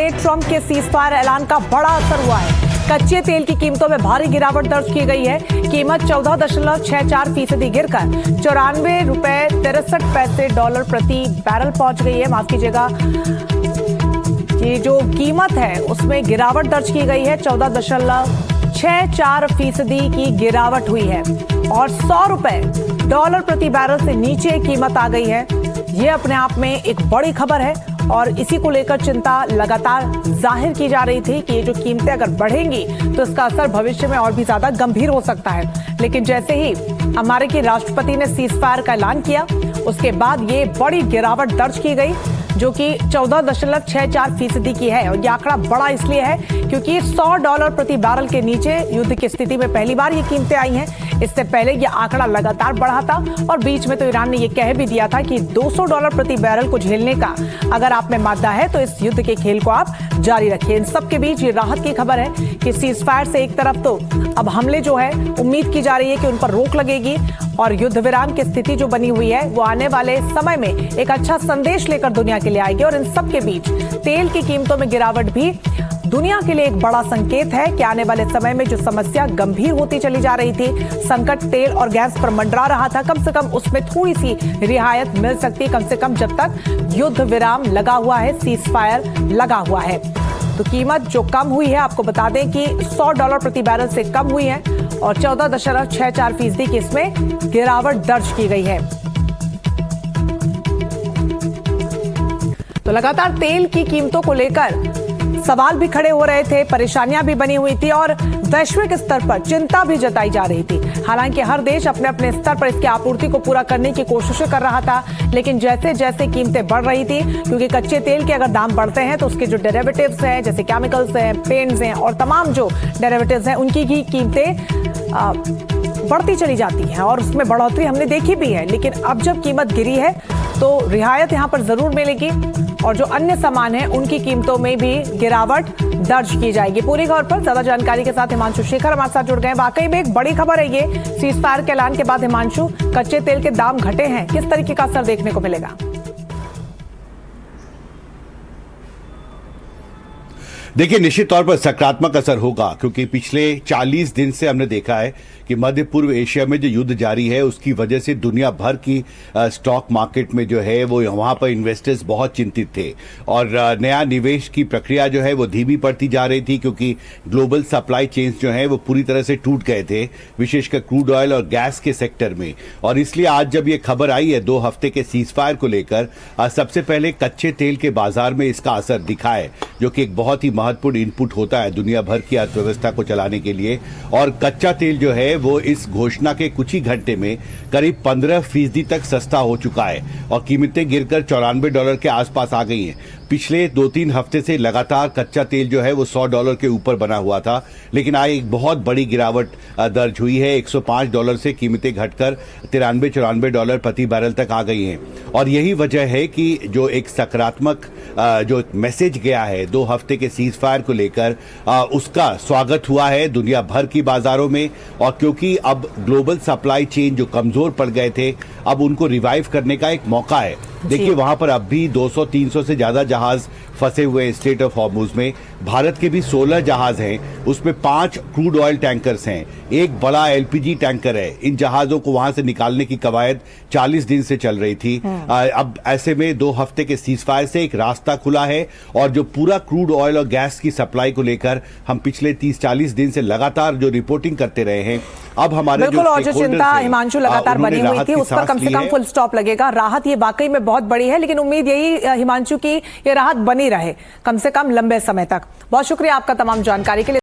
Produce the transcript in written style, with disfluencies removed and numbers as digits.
में ट्रंप के सीजफायर ऐलान का बड़ा असर हुआ है। कच्चे तेल की कीमतों में भारी गिरावट दर्ज की गई है। कीमत 14.64% गिरकर $94.63 प्रति बैरल पहुंच गई है। माफ कीजिएगा, ये जो कीमत है उसमें गिरावट दर्ज की गई है। 14.64% की गिरावट हुई है और $100 प्रति बैरल से नीचे कीमत आ गई है। ये अपने आप में एक बड़ी खबर है और इसी को लेकर चिंता लगातार जाहिर की जा रही थी कि ये जो कीमतें अगर बढ़ेंगी तो इसका असर भविष्य में और भी ज्यादा गंभीर हो सकता है। लेकिन जैसे ही अमेरिकी राष्ट्रपति ने सीजफायर का ऐलान किया, उसके बाद ये बड़ी गिरावट दर्ज की गई जो कि 14.64% की है। और ये आंकड़ा बड़ा इसलिए है क्योंकि $100 प्रति बैरल के नीचे युद्ध की स्थिति में पहली बार ये कीमतें आई हैं। इससे पहले ये आंकड़ा लगातार बढ़ा था और बीच में तो ईरान ने ये कह भी दिया था कि $200 प्रति बैरल को झेलने का अगर आप में मादा है तो इस युद्ध के खेल को आप जारी रखिए। इन सबके बीच ये राहत की खबर है कि सीजफायर से एक तरफ तो अब हमले जो है उम्मीद की जा रही है कि उन पर रोक लगेगी और युद्ध विराम की स्थिति जो बनी हुई है वो आने वाले समय में एक अच्छा संदेश लेकर दुनिया के लिए आएगी। और इन सब के बीच तेल की कीमतों में गिरावट भी दुनिया के लिए एक बड़ा संकेत है कि आने वाले समय में जो समस्या गंभीर होती चली जा रही थी, संकट तेल और गैस पर मंडरा रहा था, कम से कम उसमें थोड़ी सी रियायत मिल सकती है, कम से कम जब तक युद्ध विराम लगा हुआ है, सीजफायर लगा हुआ है। तो कीमत जो कम हुई है, आपको बता दें कि $100 प्रति बैरल से कम हुई है और 14.64% की इसमें गिरावट दर्ज की गई है। तो लगातार तेल की कीमतों को लेकर सवाल भी खड़े हो रहे थे, परेशानियां भी बनी हुई थी और वैश्विक स्तर पर चिंता भी जताई जा रही थी। हालांकि हर देश अपने अपने स्तर पर इसकी आपूर्ति को पूरा करने की कोशिशें कर रहा था, लेकिन जैसे जैसे कीमतें बढ़ रही थी, क्योंकि कच्चे तेल के अगर दाम बढ़ते हैं तो उसके जो डेरिवेटिव्स हैं, जैसे केमिकल्स हैं, पेंट्स हैं और तमाम जो डेरिवेटिव्स हैं, उनकी भी कीमतें बढ़ती चली जाती हैं और उसमें बढ़ोतरी हमने देखी भी है। लेकिन अब जब कीमत गिरी है तो रियायत यहाँ पर जरूर मिलेगी और जो अन्य सामान है उनकी कीमतों में भी गिरावट दर्ज की जाएगी। पूरी खबर पर ज्यादा जानकारी के साथ हिमांशु शेखर हमारे साथ जुड़ गए। वाकई में एक बड़ी खबर है ये, सीजफायर के ऐलान के बाद हिमांशु, कच्चे तेल के दाम घटे हैं, किस तरीके का असर देखने को मिलेगा? देखिए, निश्चित तौर पर सकारात्मक असर होगा क्योंकि पिछले 40 दिन से हमने देखा है कि मध्य पूर्व एशिया में जो युद्ध जारी है उसकी वजह से दुनिया भर की स्टॉक मार्केट में जो है वो वहां पर इन्वेस्टर्स बहुत चिंतित थे और नया निवेश की प्रक्रिया जो है वो धीमी पड़ती जा रही थी क्योंकि ग्लोबल सप्लाई चेन्स जो है वो पूरी तरह से टूट गए थे, विशेषकर क्रूड ऑयल और गैस के सेक्टर में। और इसलिए आज जब ये खबर आई है 2 हफ्ते के सीजफायर को लेकर, सबसे पहले कच्चे तेल के बाजार में इसका असर दिखा है, जो कि एक बहुत ही महत्वपूर्ण इनपुट होता है दुनिया भर की अर्थव्यवस्था को चलाने के लिए। और कच्चा तेल जो है वो इस घोषणा के कुछ ही घंटे में करीब 15% तक सस्ता हो चुका है और कीमतें गिरकर $94 के आसपास आ गई हैं। पिछले 2-3 हफ्ते से लगातार कच्चा तेल जो है वो $100 के ऊपर बना हुआ था, लेकिन आज एक बहुत बड़ी गिरावट दर्ज हुई है। $105 से कीमतें घटकर $93-94 प्रति बैरल तक आ गई हैं। और यही वजह है कि जो एक सकारात्मक जो मैसेज गया है 2 हफ्ते के सीजफायर को लेकर, उसका स्वागत हुआ है दुनिया भर की बाजारों में। और क्योंकि अब ग्लोबल सप्लाई चेन जो कमजोर पड़ गए थे, अब उनको रिवाइव करने का एक मौका है। देखिए, वहां पर अब भी 200-300 से ज्यादा जहाज फंसे हुए हैं स्ट्रेट ऑफ हॉर्मुज में। भारत के भी 16 जहाज हैं, उसमें 5 क्रूड ऑयल टैंकर्स हैं, एक बड़ा एलपीजी टैंकर है। इन जहाजों को वहां से निकालने की कवायद 40 दिन से चल रही थी। अब ऐसे में 2 हफ्ते के सीजफायर से एक रास्ता खुला है और जो पूरा क्रूड ऑयल और गैस की सप्लाई को लेकर हम पिछले 30-40 दिन से लगातार जो रिपोर्टिंग करते रहे हैं, अब हमारे बिल्कुल, और जो चिंता हिमांशु लगातार बनी हुई थी उस पर कम से कम फुल स्टॉप लगेगा। राहत ये वाकई में बहुत बड़ी है, लेकिन उम्मीद यही हिमांशु की ये राहत बनी रहे कम से कम लंबे समय तक। बहुत शुक्रिया आपका तमाम जानकारी के लिए।